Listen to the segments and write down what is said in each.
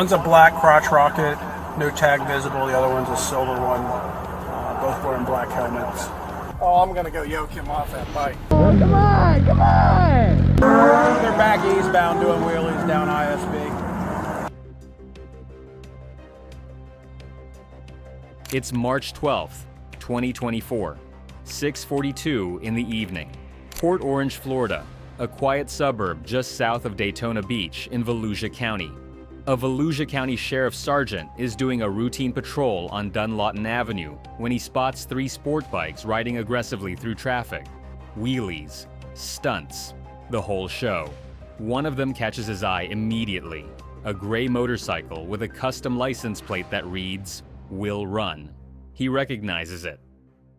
One's a black crotch rocket, no tag visible. The other one's a silver one. Both wearing black helmets. Oh, I'm gonna go yoke him off that bike. Oh, come on, come on! They're back eastbound doing wheelies down ISB. It's March 12th, 2024, 6:42 in the evening. Port Orange, Florida, a quiet suburb just south of Daytona Beach in Volusia County. A Volusia County Sheriff's Sergeant is doing a routine patrol on Dunlawton Avenue when he spots 3 sport bikes riding aggressively through traffic. Wheelies, stunts, the whole show. One of them catches his eye immediately, a gray motorcycle with a custom license plate that reads, "Will Run." He recognizes it.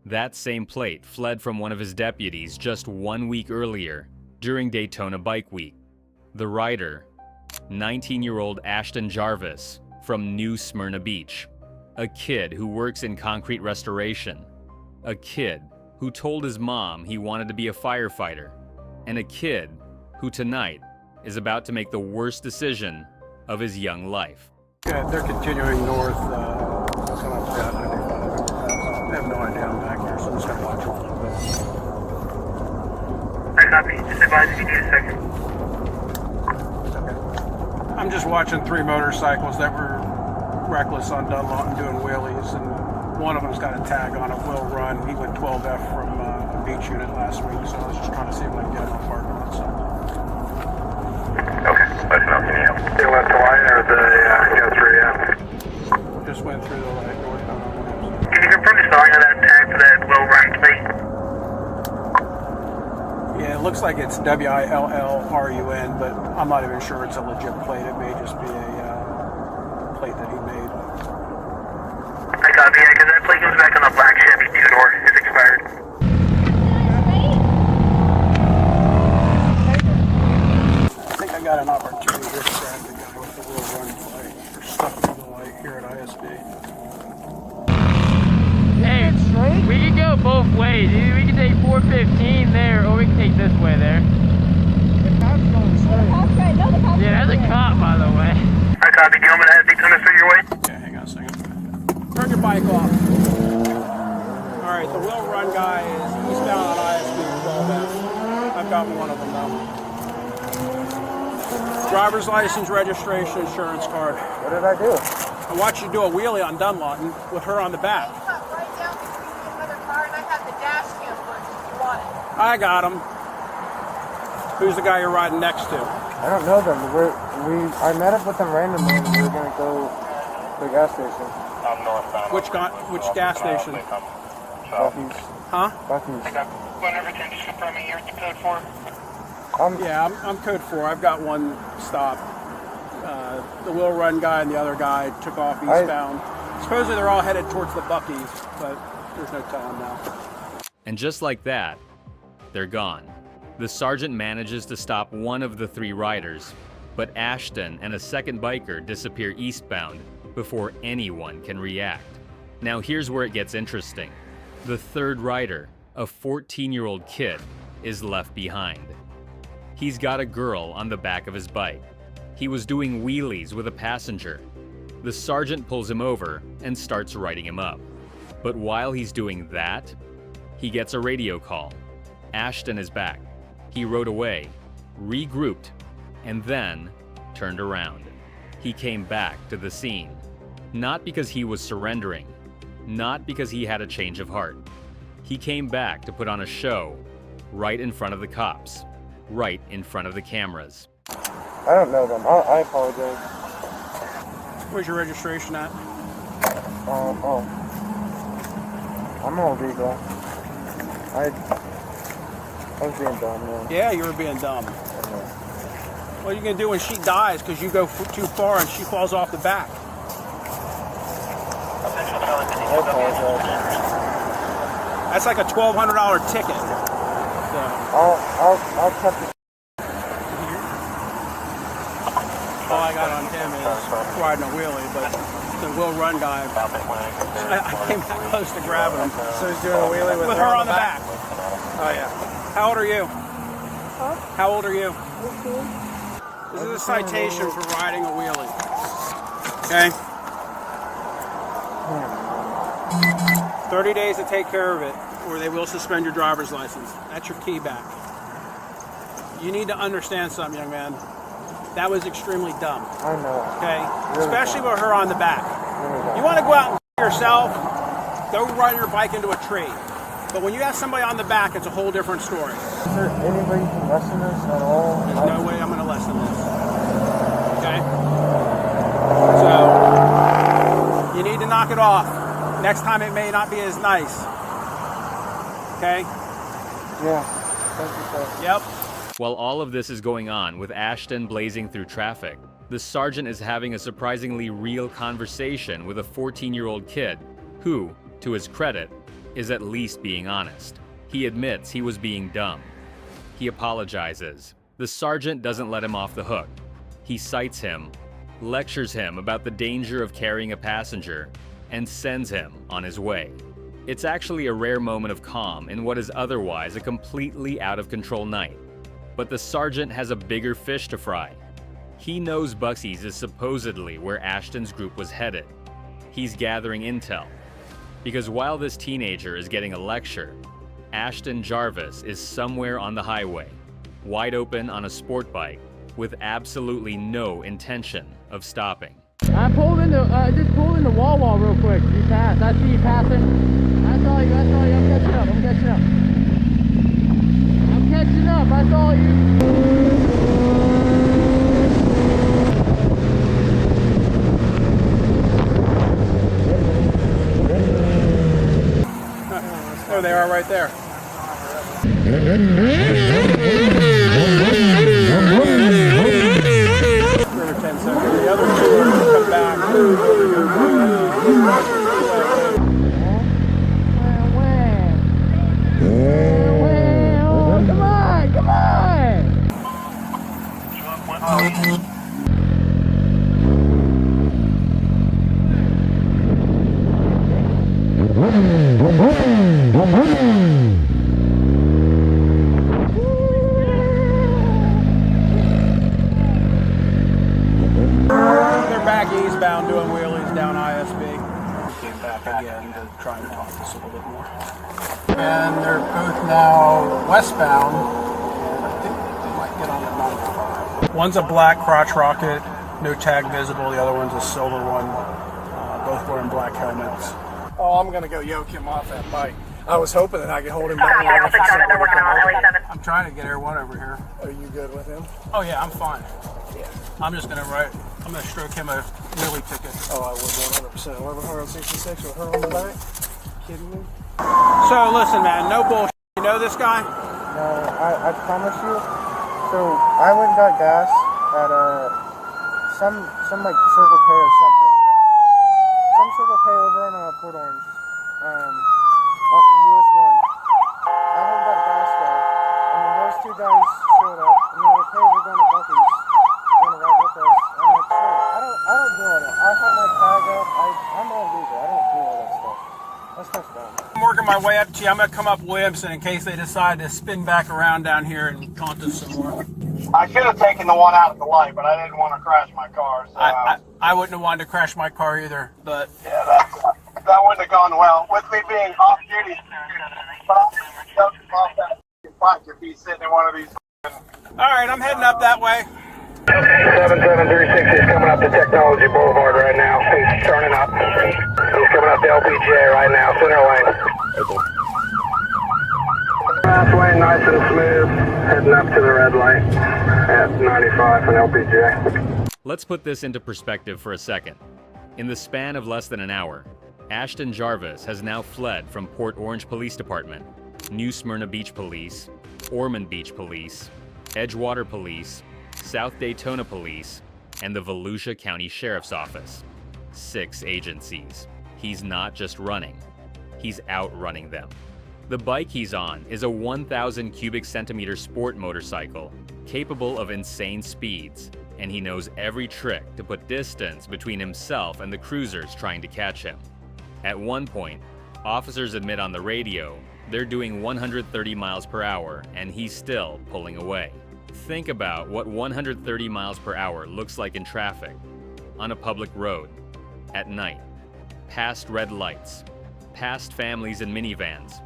That same plate fled from one of his deputies just 1 week earlier during Daytona Bike Week. The rider, 19-year-old Ashton Jarvis from New Smyrna Beach, a kid who works in concrete restoration, a kid who told his mom he wanted to be a firefighter, and a kid who tonight is about to make the worst decision of his young life. Yeah, they're continuing north. Coming up to 95. I have no idea. I'm back here, so I'm just gonna watch a little bit. I copy. Just advise if you need a second. Okay. I'm just watching 3 motorcycles that were reckless on Dunlawton doing wheelies, and one of them's got a tag on it, Will Run. He went 12F from a beach unit last week, so I was just trying to see if I could get him on parking lot. So. Okay, let us know if you need help. They went to line or the Go3F? Just went through the light northbound. Can you confirm the spelling of that tag for that Will Run plate? Yeah, it looks like it's WILLRUN, but I'm not even sure it's a legit plate. It may just be a plate that he made. I copy, yeah, because that plate goes back on the black Chevy 2-door. It's expired. I think I got an opportunity here to grab the guy with the Will Run plate. They're stuck to the light here at ISB. Hey, we can go both ways. Either we can take 415 there, or we can take this way there. The cop's going straight. The cop's right. No, the cop's Yeah, there's a cop, by the way. I copy. Do you want me to have Daytona through your way? Okay, hang on a second. Turn your bike off. All right, the Will Run guy is eastbound on ISB 12F. I've got one of them now. Driver's license, registration, insurance card. What did I do? I watched you do a wheelie on Dunlawton with her on the back. Right down between me and another car, and I have the dash cam for it if you want it. I got him. Who's the guy you're riding next to? I don't know them. I met up with them randomly and we were going to go to the gas station. I'm northbound. Which gas station? Bucky's. Huh? Bucky's. Whenever 10, just confirming you're code 4. Yeah, I'm code 4. I've got one stop. The Will Run guy and the other guy took off eastbound. Supposedly they're all headed towards the Bucky's, but there's no telling now. And just like that, they're gone. The sergeant manages to stop one of the 3 riders, but Ashton and a second biker disappear eastbound before anyone can react. Now here's where it gets interesting. The 3rd rider, a 14-year-old kid, is left behind. He's got a girl on the back of his bike. He was doing wheelies with a passenger. The sergeant pulls him over and starts writing him up. But while he's doing that, he gets a radio call. Ashton is back. He rode away, regrouped, and then turned around. He came back to the scene. Not because he was surrendering, not because he had a change of heart. He came back to put on a show right in front of the cops, right in front of the cameras. I don't know them. I apologize. Where's your registration at? I'm all legal. I was being dumb, man. Yeah, you were being dumb. What are you going to do when she dies because you go too far and she falls off the back? I apologize. That's like a $1,200 ticket. So. I'll cut the... All I got on him is riding a wheelie, but the Will Run guy, I came that close to grabbing him. So he's doing a wheelie with her on the back. Oh, yeah. How old are you? Huh? How old are you? 18. This is a citation for riding a wheelie. Okay? 30 days to take care of it, or they will suspend your driver's license. That's your key back. You need to understand something, young man. That was extremely dumb. I know. Okay? Really Especially dumb. with her on the back. Really dumb. You want to go out and yourself, go ride your bike into a tree. But when you have somebody on the back, it's a whole different story. Is there any way you can lessen this at all? There's no way I'm going to lessen this. Okay? So, you need to knock it off. Next time it may not be as nice. Okay? Yeah. Thank you, sir. Yep. While all of this is going on with Ashton blazing through traffic, the sergeant is having a surprisingly real conversation with a 14-year-old kid who, to his credit, is at least being honest. He admits he was being dumb. He apologizes. The sergeant doesn't let him off the hook. He cites him, lectures him about the danger of carrying a passenger, and sends him on his way. It's actually a rare moment of calm in what is otherwise a completely out-of-control night. But the sergeant has a bigger fish to fry. He knows Bucky's is supposedly where Ashton's group was headed. He's gathering intel. Because while this teenager is getting a lecture, Ashton Jarvis is somewhere on the highway, wide open on a sport bike, with absolutely no intention of stopping. I pulled into, just pulled into Wawa real quick. You passed. I see you passing. I saw you. I'm catching up. I'm catching up. I saw you. There they are right there. Another 10 seconds. The other two are going to come back. Come on! They're back eastbound doing wheelies down ISB. Came back again to try and talk to us a little bit more. And they're both now westbound. I think they might get on the 95. One's a black crotch rocket, no tag visible. The other one's a silver one. Both wearing black helmets. Oh, I'm gonna go yoke him off that bike. I was hoping that I could hold him down. I'm trying to get Air 1 over here. Are you good with him? Oh yeah, I'm fine. Yeah. I'm gonna stroke him a wheelie ticket. Oh, I would 100%. 1166 with her on the back. Kidding me? So listen, man, no bullshit. You know this guy? No, I promise you. So I went and got gas at some like Circle K or something. Some Circle K over in Port Orange. Off of US 1. I went and got gas there, and then those two guys showed up, and they're like, "Hey, we're going to Bucky's. You want to ride with us?" I'm like, "Sure." I don't do all that. I have my tag up. I'm all legal. I don't do all that stuff. That stuff's dumb. I'm working my way up to you. I'm gonna come up Williamson in case they decide to spin back around down here and taunt us some more. I should have taken the one out at the light, but I didn't want to crash my car. So I wouldn't have wanted to crash my car either, but yeah, that wouldn't have gone well. With me being off duty, but I'll off that bike if he's sitting in one of these. all right, I'm heading up that way. 77360 is coming up to Technology Boulevard right now. He's turning up. He's coming up to LPGA right now, center lane. Fast lane, nice and smooth. Heading up to the red light at 95 on LPGA. Let's put this into perspective for a second. In the span of less than an hour, Ashton Jarvis has now fled from Port Orange Police Department, New Smyrna Beach Police, Ormond Beach Police, Edgewater Police, South Daytona Police, and the Volusia County Sheriff's Office. 6 agencies. He's not just running, he's outrunning them. The bike he's on is a 1,000 cubic centimeter sport motorcycle capable of insane speeds, and he knows every trick to put distance between himself and the cruisers trying to catch him. At one point, officers admit on the radio they're doing 130 miles per hour and he's still pulling away. Think about what 130 miles per hour looks like in traffic, on a public road, at night, past red lights, past families in minivans,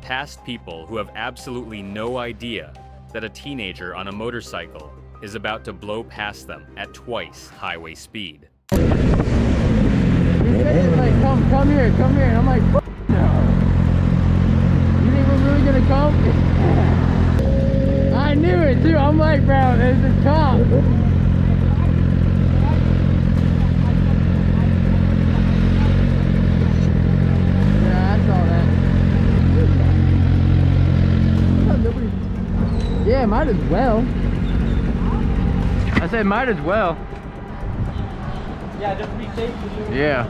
past people who have absolutely no idea that a teenager on a motorcycle is about to blow past them at twice highway speed. He's like, come here, and I'm like, no. You think we're really gonna come? I knew it too. I'm like, bro, there's a cop. Yeah, I saw that. Yeah, might as well. I said might as well. Yeah, just be safe for you. Yeah.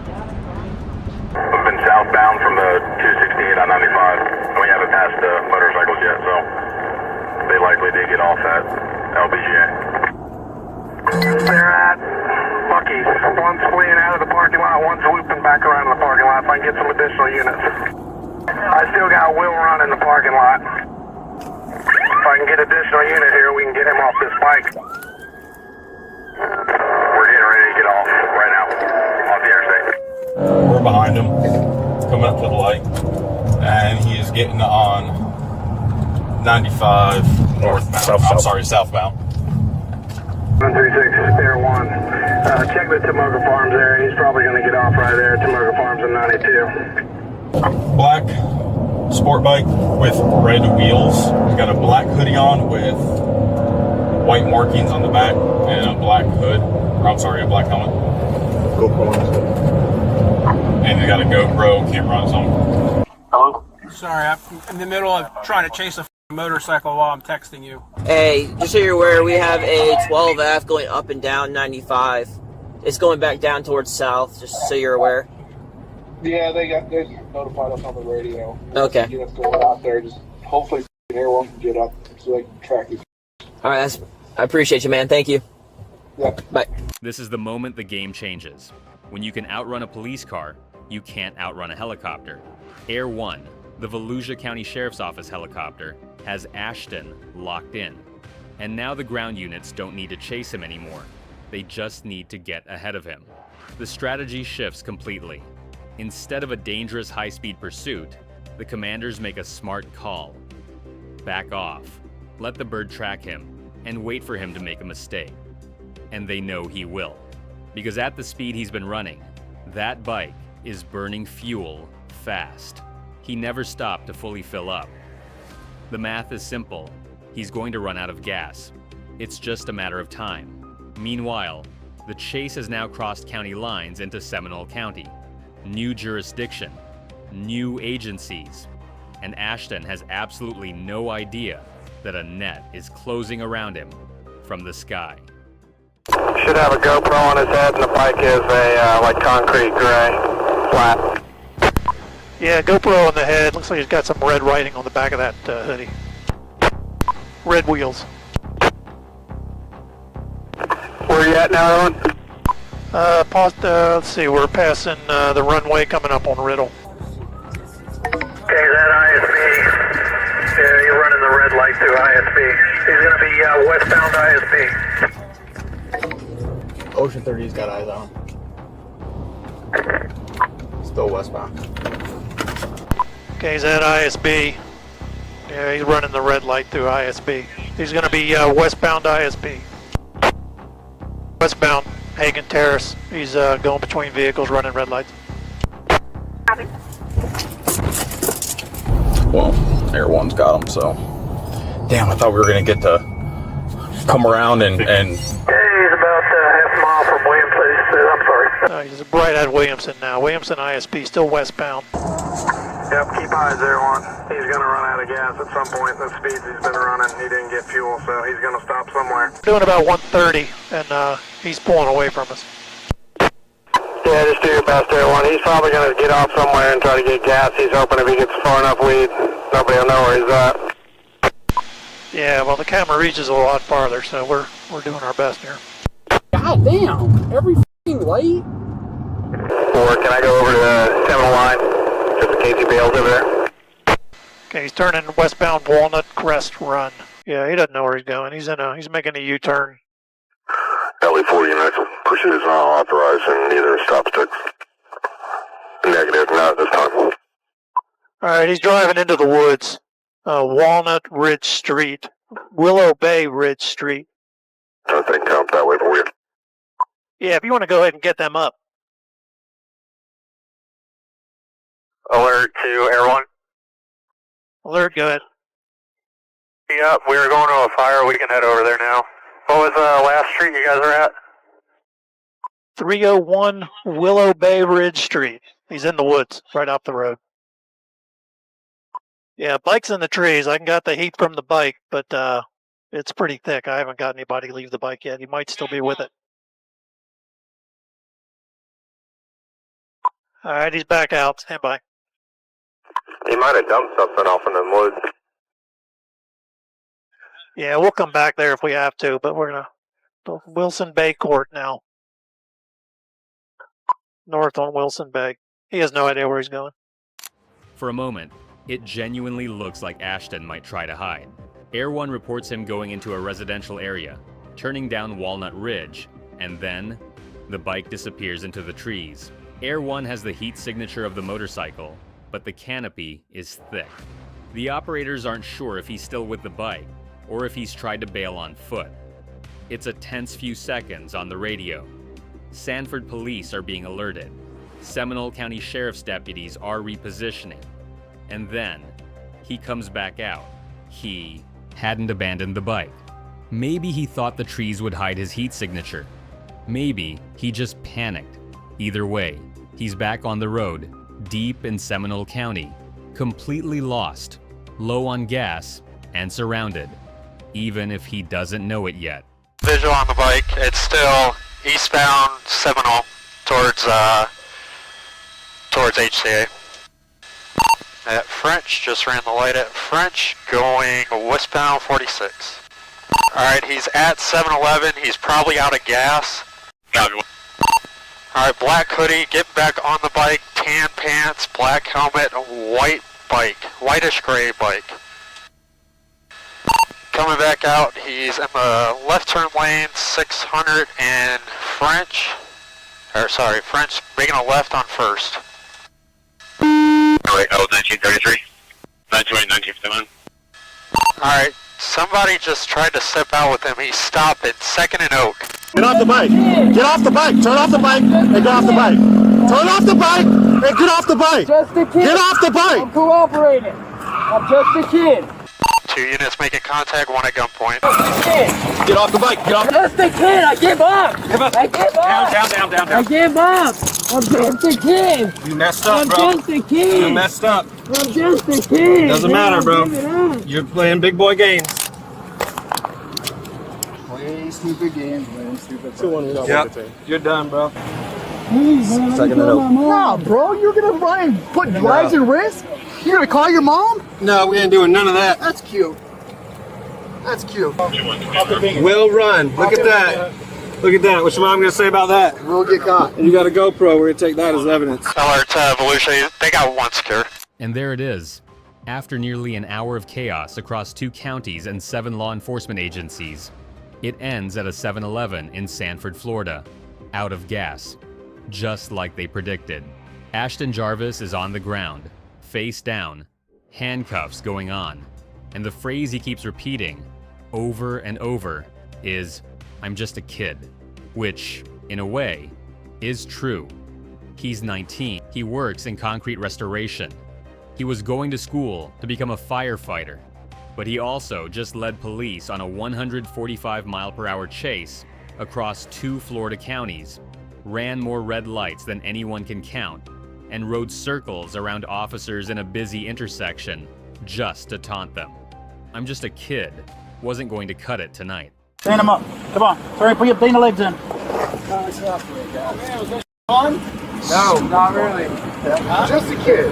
We've been southbound from the 268 on 95. We haven't passed the motorcycles yet, so they likely did get off at LBJ. They're at Bucky's. One's fleeing out of the parking lot, one's looping back around the parking lot. If I can get some additional units. I still got Will Run in the parking lot. If I can get additional unit here, we can get him off this bike. We're getting ready to get off right now, off the interstate. We're behind him, coming up to the light, and he is getting on 95 northbound. Southbound. 136, Air 1. Check the Tomoka Farms area. He's probably going to get off right there at Tomoka Farms in 92. Black sport bike with red wheels. He's got a black hoodie on with white markings on the back and a black hood. A black helmet. GoPro on his head. And he got a GoPro camera on his own. Hello? Sorry, I'm in the middle of trying to chase a motorcycle while I'm texting you. Hey, just so you're aware, we have a 12F going up and down 95. It's going back down towards south, just so you're aware. Yeah, they notified us on the radio. Okay. Units going out there, just hopefully Air 1 can get up so they can track these. All right, I appreciate you, man. Thank you. Yeah. Bye. This is the moment the game changes. When you can outrun a police car, you can't outrun a helicopter. Air 1, the Volusia County Sheriff's Office helicopter, has Ashton locked in. And now the ground units don't need to chase him anymore. They just need to get ahead of him. The strategy shifts completely. Instead of a dangerous high-speed pursuit, the commanders make a smart call. Back off, let the bird track him, and wait for him to make a mistake. And they know he will. Because at the speed he's been running, that bike is burning fuel fast. He never stopped to fully fill up. The math is simple. He's going to run out of gas. It's just a matter of time. Meanwhile, the chase has now crossed county lines into Seminole County. New jurisdiction, new agencies, and Ashton has absolutely no idea that a net is closing around him from the sky. Should have a GoPro on his head, and the bike is a like concrete gray, flat. Yeah, GoPro on the head. Looks like he's got some red writing on the back of that hoodie. Red wheels. Where are you at now, Owen? Let's see, we're passing the runway coming up on Riddle. Okay, that ISB. Yeah, you're running the red light through ISB. He's going to be westbound ISB. Ocean 30's got eyes on him. Still westbound. Okay, he's at ISB. Yeah, he's running the red light through ISB. He's going to be westbound ISB. Westbound Hagen Terrace. He's going between vehicles running red lights. Well, Air 1's got him, so. Damn, I thought we were going to get to come around and... Hey, he's about half a mile from Williamson. I'm sorry. He's right at Williamson now. Williamson ISB, still westbound. Yep, keep eyes there, one. He's going to run out of gas at some point. The speeds he's been running, he didn't get fuel, so he's going to stop somewhere. Doing about 130, and he's pulling away from us. Yeah, just do your best there, one. He's probably going to get off somewhere and try to get gas. He's hoping if he gets far enough lead, nobody will know where he's at. Yeah, well, the camera reaches a lot farther, so we're doing our best here. God damn! Every f***ing light? Or can I go over to the Seminole line, just in case he bails over there? Okay, he's turning westbound Walnut Crest Run. Yeah, he doesn't know where he's going. He's making a U-turn. LE4 units, pushes authorized and neither stop sticks. Negative, not at this time. All right, he's driving into the woods. Walnut Ridge Street. Willow Bay Ridge Street. I think count that way for you. Yeah, if you want to go ahead and get them up. Alert to Air 1. Alert, go ahead. Yep, we were going to a fire. We can head over there now. What was the last street you guys are at? 301 Willow Bay Ridge Street. He's in the woods, right off the road. Yeah, bike's in the trees. I got the heat from the bike, but it's pretty thick. I haven't got anybody leave the bike yet. He might still be with it. All right, he's back out. Stand by. He might have dumped something off in the woods. Yeah, we'll come back there if we have to, but we're going to Wilson Bay Court now. North on Wilson Bay. He has no idea where he's going. For a moment, it genuinely looks like Ashton might try to hide. Air 1 reports him going into a residential area, turning down Walnut Ridge, and then the bike disappears into the trees. Air 1 has the heat signature of the motorcycle, but the canopy is thick. The operators aren't sure if he's still with the bike, or if he's tried to bail on foot. It's a tense few seconds on the radio. Sanford police are being alerted. Seminole County Sheriff's deputies are repositioning. And then, he comes back out. He hadn't abandoned the bike. Maybe he thought the trees would hide his heat signature. Maybe he just panicked. Either way, he's back on the road, deep in Seminole County, completely lost, low on gas, and surrounded, even if he doesn't know it yet. Visual on the bike. It's still eastbound Seminole towards HCA. At French, just ran the light at French, going westbound 46. Alright, he's at 7-Eleven. He's probably out of gas. Alright, black hoodie, get back on the bike, tan pants, black helmet, white bike, whitish gray bike. Coming back out, he's in the left turn lane, 600 and French, French making a left on first. Alright, 1933. 1951. Alright, somebody just tried to step out with him. He stopped at 2nd and Oak. Get off the bike. Get off the bike. Turn off the bike and get off the bike. Turn off the bike and get off the bike. Just a kid. Get off the bike. I'm cooperating. I'm just a kid. 2 units making contact, 1 at gunpoint. Get off the bike. Get off. Just a kid. I give up. I give up. Down. I give up. I'm just a kid. You messed up, I'm bro. just a kid. You messed up. I'm just a kid. Doesn't matter, bro. Give it up. You're playing big boy games. Play stupid games, man. Stupid. Yep. You're done, bro. Second and Oak. Nah, bro, you're gonna run and put lives in risk? You're gonna call your mom? No, we ain't doing none of that. That's cute. That's cute. Well run. Look at that. Look at that. What's your mom gonna say about that? We'll get caught. And you got a GoPro. We're gonna take that as evidence. Alert Volusia, they got 1 secure. And there it is. After nearly an hour of chaos across 2 counties and 7 law enforcement agencies, it ends at a 7-Eleven in Sanford, Florida, out of gas, just like they predicted. Ashton Jarvis is on the ground, face down, handcuffs going on, and the phrase he keeps repeating over and over is, "I'm just a kid," which, in a way, is true. He's 19. He works in concrete restoration. He was going to school to become a firefighter, but he also just led police on a 145-mile-per-hour chase across 2 Florida counties, ran more red lights than anyone can count, and rode circles around officers in a busy intersection just to taunt them. "I'm just a kid" wasn't going to cut it tonight. Stand him up. Come on. Sorry, put the legs in. No, not really. Just a kid.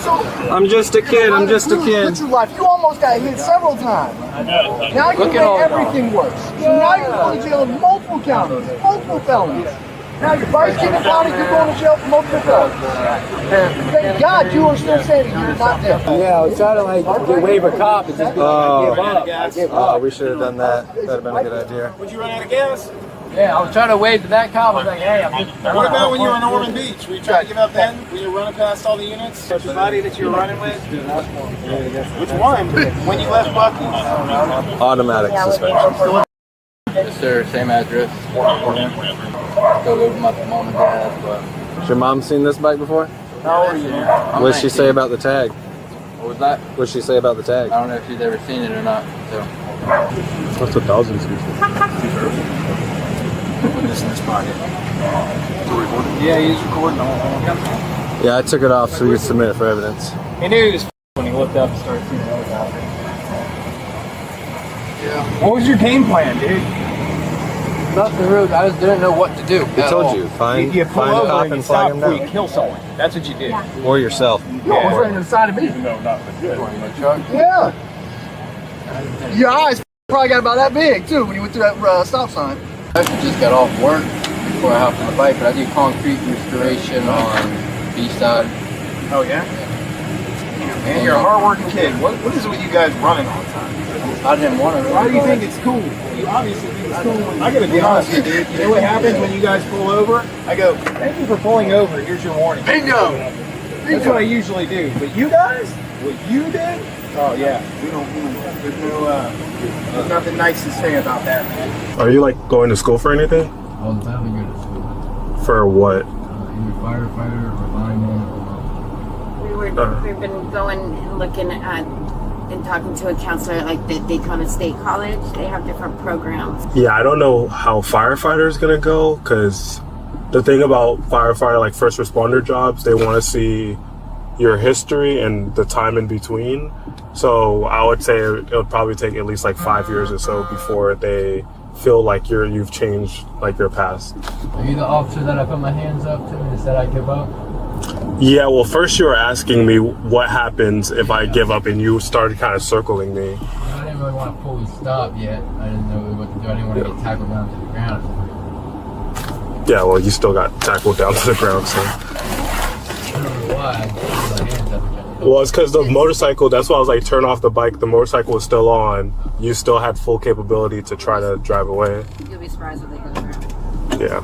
So I'm just a kid. I'm just a kid. What's your life? You almost got hit several times. Now you make everything worse. So now you're going to jail in multiple counties, multiple felonies. Now your bike's getting counted, you're going to jail for multiple felonies. Thank God you are still standing here, not dead. Yeah, I was trying to get waive a cop and just give up. Oh, we should have done that. That'd have been a good idea. Would you run out of gas? Yeah, I was trying to wave to that cop. I was like, hey, I'm just... What about when you were in Ormond Beach? Were you trying to give up then? Were you running past all the units? The buddy that you were running with? Which one? When you left Bucky's? Automatic suspension. Yes, sir. Same address. Still live with my mom and dad, but... Has your mom seen this bike before? How old are you? What did she say about the tag? What was that? What did she say about the tag? I don't know if she's ever seen it or not, so... What's 1,000 cc? Put this in his pocket. Yeah, he's recording the whole thing. Yeah, I took it off so you could submit it for evidence. He knew he was when he looked up and started seeing those out there. Yeah. What was your game plan, dude? Nothing real. I just didn't know what to do. I told you, find You pull over cop and you and flag stop him before you down. kill someone. That's what you do. Or yourself. No, it's right inside of me. No, not legit. Yeah. Your eyes probably got about that big too when you went through that stop sign. I actually just got off work before I hopped on the bike, but I do concrete restoration on B-side. Oh, yeah? Man, you're a hard-working kid. What is it with you guys running all the time? I didn't want to. Why do you think it's cool? You obviously think it's cool. I gotta be honest with you, dude. You know what happens when you guys pull over? I go, thank you for pulling over. Here's your warning. Bingo! That's what I usually do. But you guys, what you did? Oh yeah, there's nothing nice to say about that, man. Are you like going to school for anything? I was about to go to school. For what? Either firefighter or lineman. We've been going and looking at and talking to a counselor at like the Daytona State College. They have different programs. Yeah, I don't know how firefighter is gonna go, because the thing about firefighter, like first responder jobs, they want to see your history and the time in between. So I would say it would probably take at least like 5 years or so before they feel like you've changed like your past. Are you the officer that I put my hands up to and said I give up? Yeah, well, first you were asking me what happens if I give up, and you started kind of circling me. I didn't really want to fully stop yet. I didn't know what to do. I didn't want to get tackled down to the ground. Yeah, well, you still got tackled down to the ground, so. I don't know why. I put my hands up again. Well, it's because the motorcycle, that's why I was like, turn off the bike. The motorcycle was still on. You still had full capability to try to drive away. You'll be surprised what they go through. Yeah.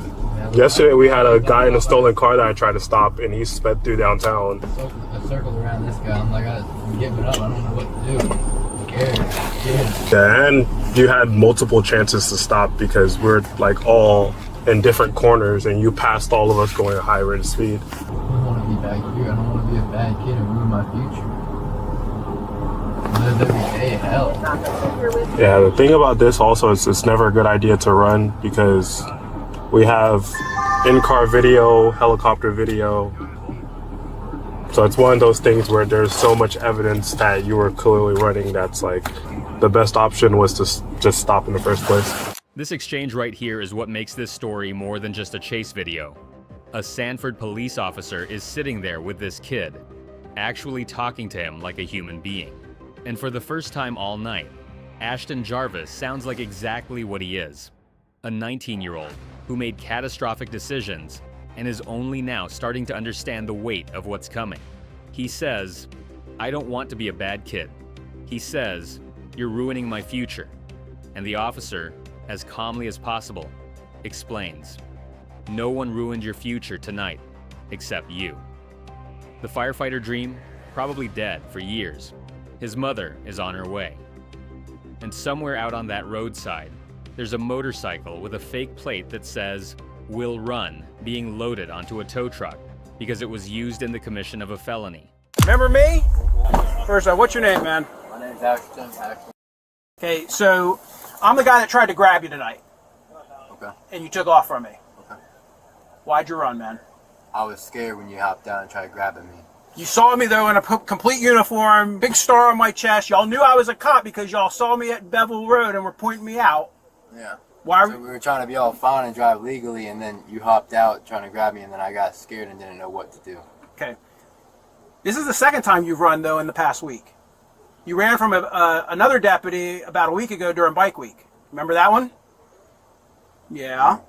Yesterday we had a guy in a stolen car that I tried to stop, and he sped through downtown. I circled around this guy. I'm like, I'm giving up. I don't know what to do. I'm scared. Yeah, and you had multiple chances to stop because we're like all in different corners, and you passed all of us going at high rate of speed. I don't want to be back here. I don't want to be a bad kid and ruin my future. I live every day in hell. Yeah, the thing about this also is it's never a good idea to run, because we have in-car video, helicopter video. So it's one of those things where there's so much evidence that you were clearly running that's like the best option was to just stop in the first place. This exchange right here is what makes this story more than just a chase video. A Sanford police officer is sitting there with this kid, actually talking to him like a human being. And for the first time all night, Ashton Jarvis sounds like exactly what he is. A 19-year-old who made catastrophic decisions and is only now starting to understand the weight of what's coming. He says, "I don't want to be a bad kid." He says, "You're ruining my future." And the officer, as calmly as possible, explains, "No one ruined your future tonight, except you." The firefighter dream, probably dead for years. His mother is on her way. And somewhere out on that roadside, there's a motorcycle with a fake plate that says, "Will Run," being loaded onto a tow truck because it was used in the commission of a felony. Remember me? First, what's your name, man? My name's Ashton. Okay, so I'm the guy that tried to grab you tonight. Okay. And you took off from me. Okay. Why'd you run, man? I was scared when you hopped down and tried grabbing me. You saw me, though, in a complete uniform, big star on my chest. Y'all knew I was a cop because y'all saw me at Bevel Road and were pointing me out. Yeah. Why? So we were trying to be all fine and drive legally, and then you hopped out trying to grab me, and then I got scared and didn't know what to do. Okay. This is the second time you've run, though, in the past week. You ran from another deputy about a week ago during Bike Week. Remember that one? Yeah.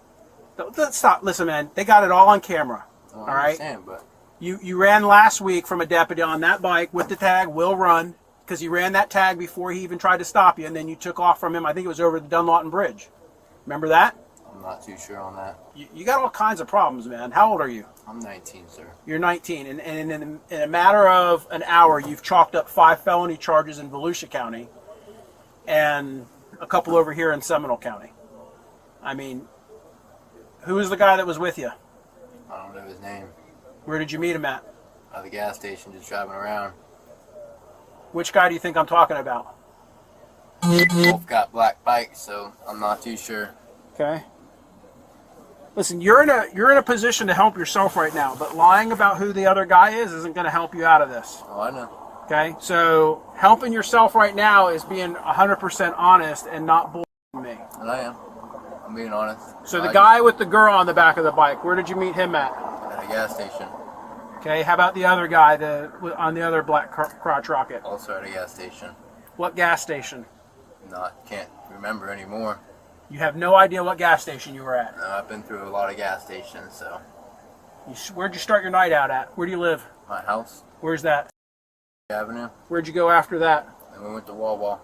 Stop. Listen, man. They got it all on camera. Oh, all right? But You ran last week from a deputy on that bike with the tag, "Will Run," because he ran that tag before he even tried to stop you, and then you took off from him. I think it was over the Dunlawton Bridge. Remember that? I'm not too sure on that. You got all kinds of problems, man. How old are you? I'm 19, sir. You're 19, and in a matter of an hour, you've chalked up 5 felony charges in Volusia County and a couple over here in Seminole County. I mean, who was the guy that was with you? I don't know his name. Where did you meet him at? At the gas station, just driving around. Which guy do you think I'm talking about? Both got black bikes, so I'm not too sure. Okay. Listen, you're in a position to help yourself right now, but lying about who the other guy is isn't going to help you out of this. Oh, I know. Okay? So helping yourself right now is being 100% honest and not bullshitting me. And I am. I'm being honest. So the guy with the girl on the back of the bike, where did you meet him at? At a gas station. Okay, how about the other guy on the other black crotch rocket? Also at a gas station. What gas station? Can't remember anymore. You have no idea what gas station you were at? No, I've been through a lot of gas stations, so. Where'd you start your night out at? Where do you live? My house. Where's that? Avenue. Where'd you go after that? And we went to Wawa.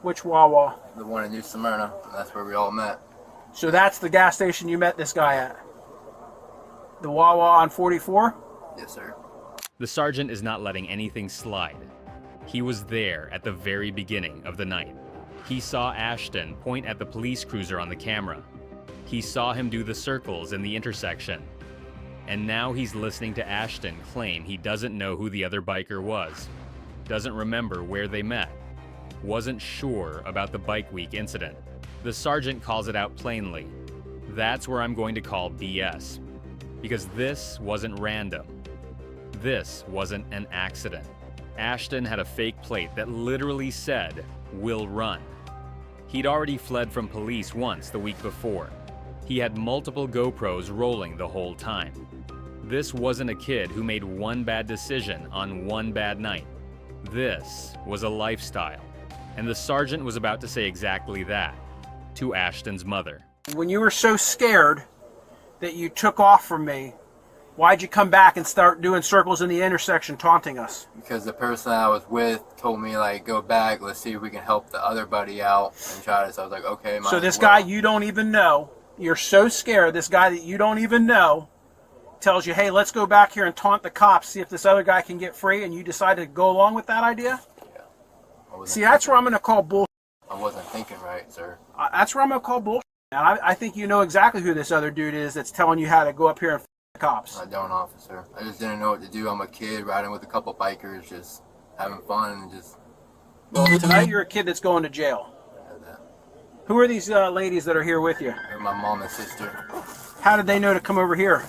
Which Wawa? The one in New Smyrna, and that's where we all met. So that's the gas station you met this guy at? The Wawa on 44? Yes, sir. The sergeant is not letting anything slide. He was there at the very beginning of the night. He saw Ashton point at the police cruiser on the camera. He saw him do the circles in the intersection. And now he's listening to Ashton claim he doesn't know who the other biker was, doesn't remember where they met, wasn't sure about the Bike Week incident. The sergeant calls it out plainly. That's where I'm going to call BS. Because this wasn't random. This wasn't an accident. Ashton had a fake plate that literally said, "Will run." He'd already fled from police once the week before. He had multiple GoPros rolling the whole time. This wasn't a kid who made one bad decision on one bad night. This was a lifestyle. And the sergeant was about to say exactly that to Ashton's mother. When you were so scared that you took off from me, why'd you come back and start doing circles in the intersection taunting us? Because the person I was with told me, like, go back, let's see if we can help the other buddy out and try this. I was like, okay, might So this as well. guy you don't even know, you're so scared, this guy that you don't even know tells you, hey, let's go back here and taunt the cops, see if this other guy can get free, and you decide to go along with that idea? Yeah. See, that's where I'm going to call bullshit. I wasn't thinking right, sir. That's where I'm going to call bullshit. And I think you know exactly who this other dude is that's telling you how to go up here and the cops. I don't, officer. I just didn't know what to do. I'm a kid riding with a couple bikers, just having fun and just... Well, tonight you're a kid that's going to jail. Who are these ladies that are here with you? They're my mom and sister. How did they know to come over here?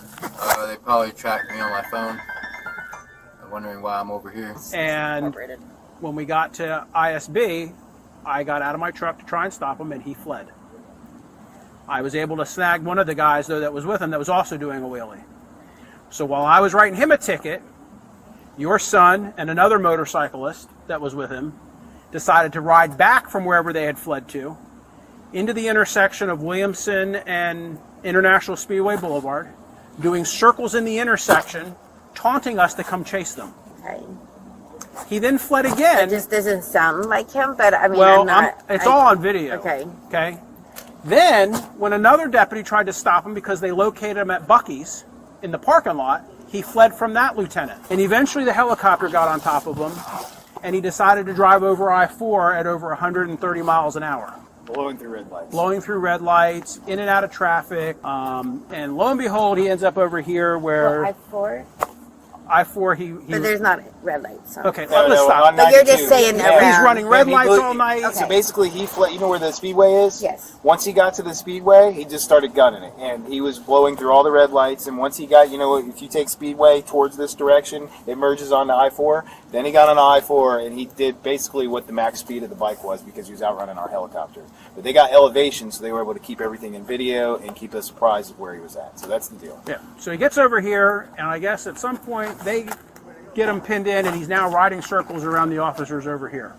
They probably tracked me on my phone. I'm wondering why I'm over here. And when we got to ISB, I got out of my truck to try and stop him, and he fled. I was able to snag one of the guys, though, that was with him that was also doing a wheelie. So while I was writing him a ticket, your son and another motorcyclist that was with him decided to ride back from wherever they had fled to into the intersection of Williamson and International Speedway Boulevard, doing circles in the intersection, taunting us to come chase them. Okay. He then fled again. It just doesn't sound like him, but I mean, Well, it's all on video. Okay. Okay. Then, when another deputy tried to stop him because they located him at Buc-ee's in the parking lot, he fled from that lieutenant. And eventually the helicopter got on top of him, and he decided to drive over I-4 at over 130 miles an hour. Blowing through red lights. Blowing through red lights, in and out of traffic. And lo and behold, he ends up over here where... I-4? I-4, But there's not red lights. So. Okay, let's stop. But you're just saying around. He's running red lights all night. So basically, he fled. You know where the speedway is? Yes. Once he got to the speedway, he just started gunning it, and he was blowing through all the red lights. And once he got, if you take speedway towards this direction, it merges onto I-4. Then he got on I-4, and he did basically what the max speed of the bike was because he was outrunning our helicopter. But they got elevation, so they were able to keep everything in video and keep us apprised of where he was at. So that's the deal. Yeah. So he gets over here, and I guess at some point they get him pinned in, and he's now riding circles around the officers over here,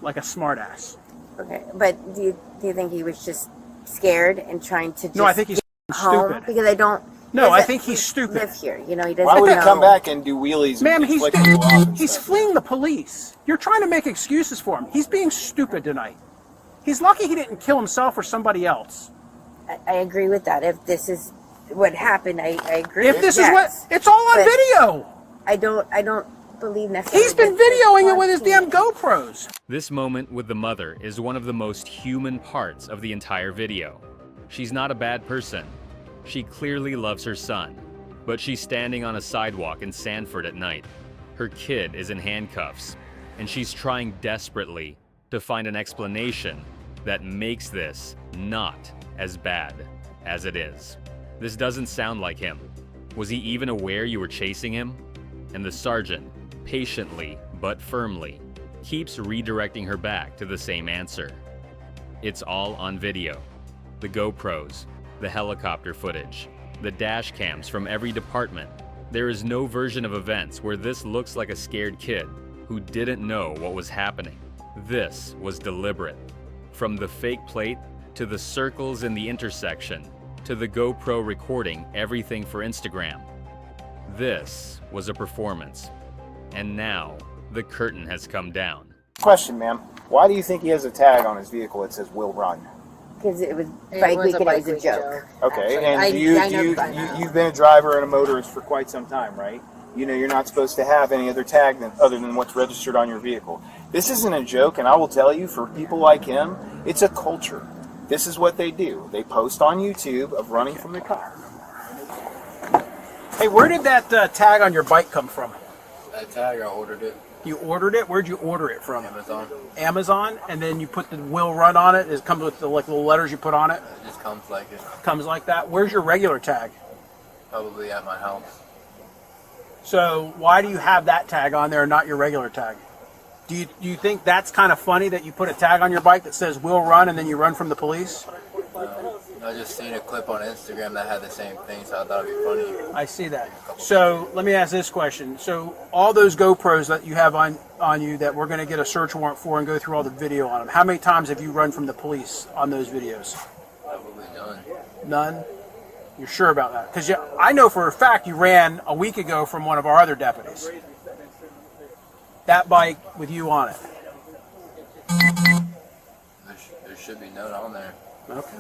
like a smartass. Okay, but do you think he was just scared and trying to just No, I think he's home? stupid. Because I don't... No, I think he's stupid. Live here, he doesn't Why would he know. come back and do wheelies? Ma'am, and he's flick people off and he's stuff? fleeing the police. You're trying to make excuses for him. He's being stupid tonight. He's lucky he didn't kill himself or somebody else. I agree with that. If this is what happened, I agree. If this is what, it's all on video. I don't believe necessarily. He's been videoing it with his damn GoPros. This moment with the mother is one of the most human parts of the entire video. She's not a bad person. She clearly loves her son, but she's standing on a sidewalk in Sanford at night. Her kid is in handcuffs, and she's trying desperately to find an explanation that makes this not as bad as it is. This doesn't sound like him. Was he even aware you were chasing him? And the sergeant, patiently but firmly, keeps redirecting her back to the same answer. It's all on video. The GoPros, the helicopter footage, the dash cams from every department. There is no version of events where this looks like a scared kid who didn't know what was happening. This was deliberate. From the fake plate, to the circles in the intersection, to the GoPro recording everything for Instagram. This was a performance. And now, the curtain has come down. Question, ma'am. Why do you think he has a tag on his vehicle that says "will run"? Because it was bike week and it was a joke. Okay, Actually, and you've been a driver and a motorist for quite some time, right? You know you're not supposed to have any other tag other than what's registered on your vehicle. This isn't a joke, and I will tell you, for people like him, it's a culture. This is what they do. They post on YouTube of running from the car. Hey, where did that tag on your bike come from? That tag, I ordered it. You ordered it? Where'd you order it from? Amazon. Amazon, and then you put the "will run" on it. It comes with the like little letters you put on it. It just comes like it. Comes like that. Where's your regular tag? Probably at my house. So why do you have that tag on there and not your regular tag? Do you think that's kind of funny that you put a tag on your bike that says "will run" and then you run from the police? I just seen a clip on Instagram that had the same thing, so I thought it'd be funny. I see that. So let me ask this question. So all those GoPros that you have on you that we're going to get a search warrant for and go through all the video on them, how many times have you run from the police on those videos? Probably none. None? You're sure about that? Because I know for a fact you ran a week ago from one of our other deputies. That bike with you on it. There should be none on there. Okay.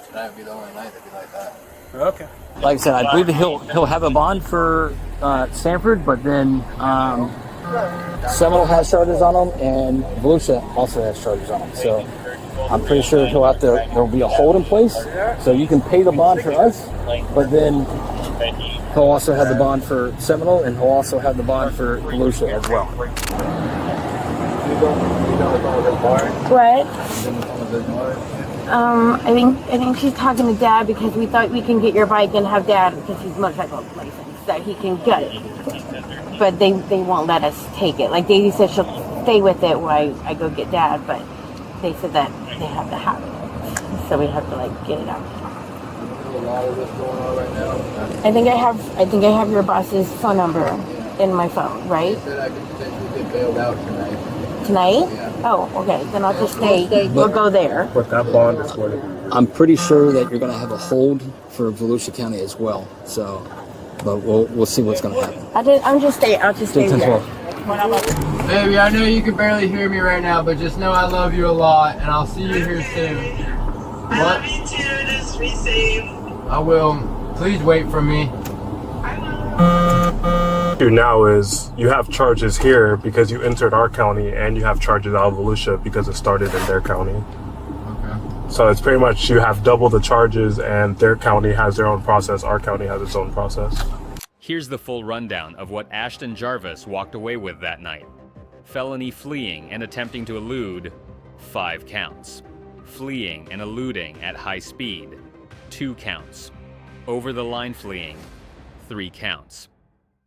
Tonight would be the only night that'd be like that. Okay. Like I said, I believe that he'll have a bond for Sanford, but then Seminole has charges on him, and Volusia also has charges on him. So I'm pretty sure there'll be a hold in place, so you can pay the bond for us, but then he'll also have the bond for Seminole, and he'll also have the bond for Volusia as well. What? I think she's talking to Dad because we thought we can get your bike and have Dad, because he's motorcycle license, that he can get it. But they won't let us take it. Like Daisy said, she'll stay with it while I go get Dad, but they said that they have to have it, so we have to get it out. I think I have your boss's phone number in my phone, right? I could potentially get bailed out tonight. Tonight? Yeah. Oh, okay. Then I'll just stay. We'll go there. But that bond is what I'm pretty sure that you're going to have a hold for Volusia County as well. So, but we'll see what's going to happen. I'll just stay there. Baby, I know you can barely hear me right now, but just know I love you a lot, and I'll see you here soon. I love you too. Just be safe. I will. Please wait for me. do now is you have charges here because you entered our county, and you have charges out of Volusia because it started in their county. Okay. So it's pretty much you have double the charges, and their county has their own process, our county has its own process. Here's the full rundown of what Ashton Jarvis walked away with that night. Felony fleeing and attempting to elude, 5 counts. Fleeing and eluding at high speed, 2 counts. Over the line fleeing, 3 counts.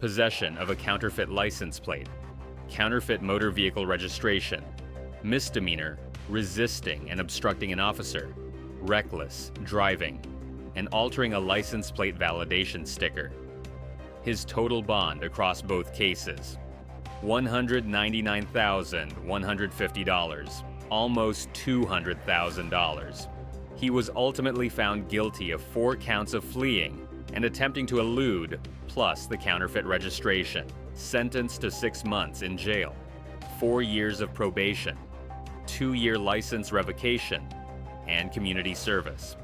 Possession of a counterfeit license plate, counterfeit motor vehicle registration, misdemeanor, resisting and obstructing an officer, reckless driving, and altering a license plate validation sticker. His total bond across both cases, $199,150, almost $200,000. He was ultimately found guilty of 4 counts of fleeing and attempting to elude, plus the counterfeit registration, sentenced to 6 months in jail, 4 years of probation, 2-year license revocation, and community service.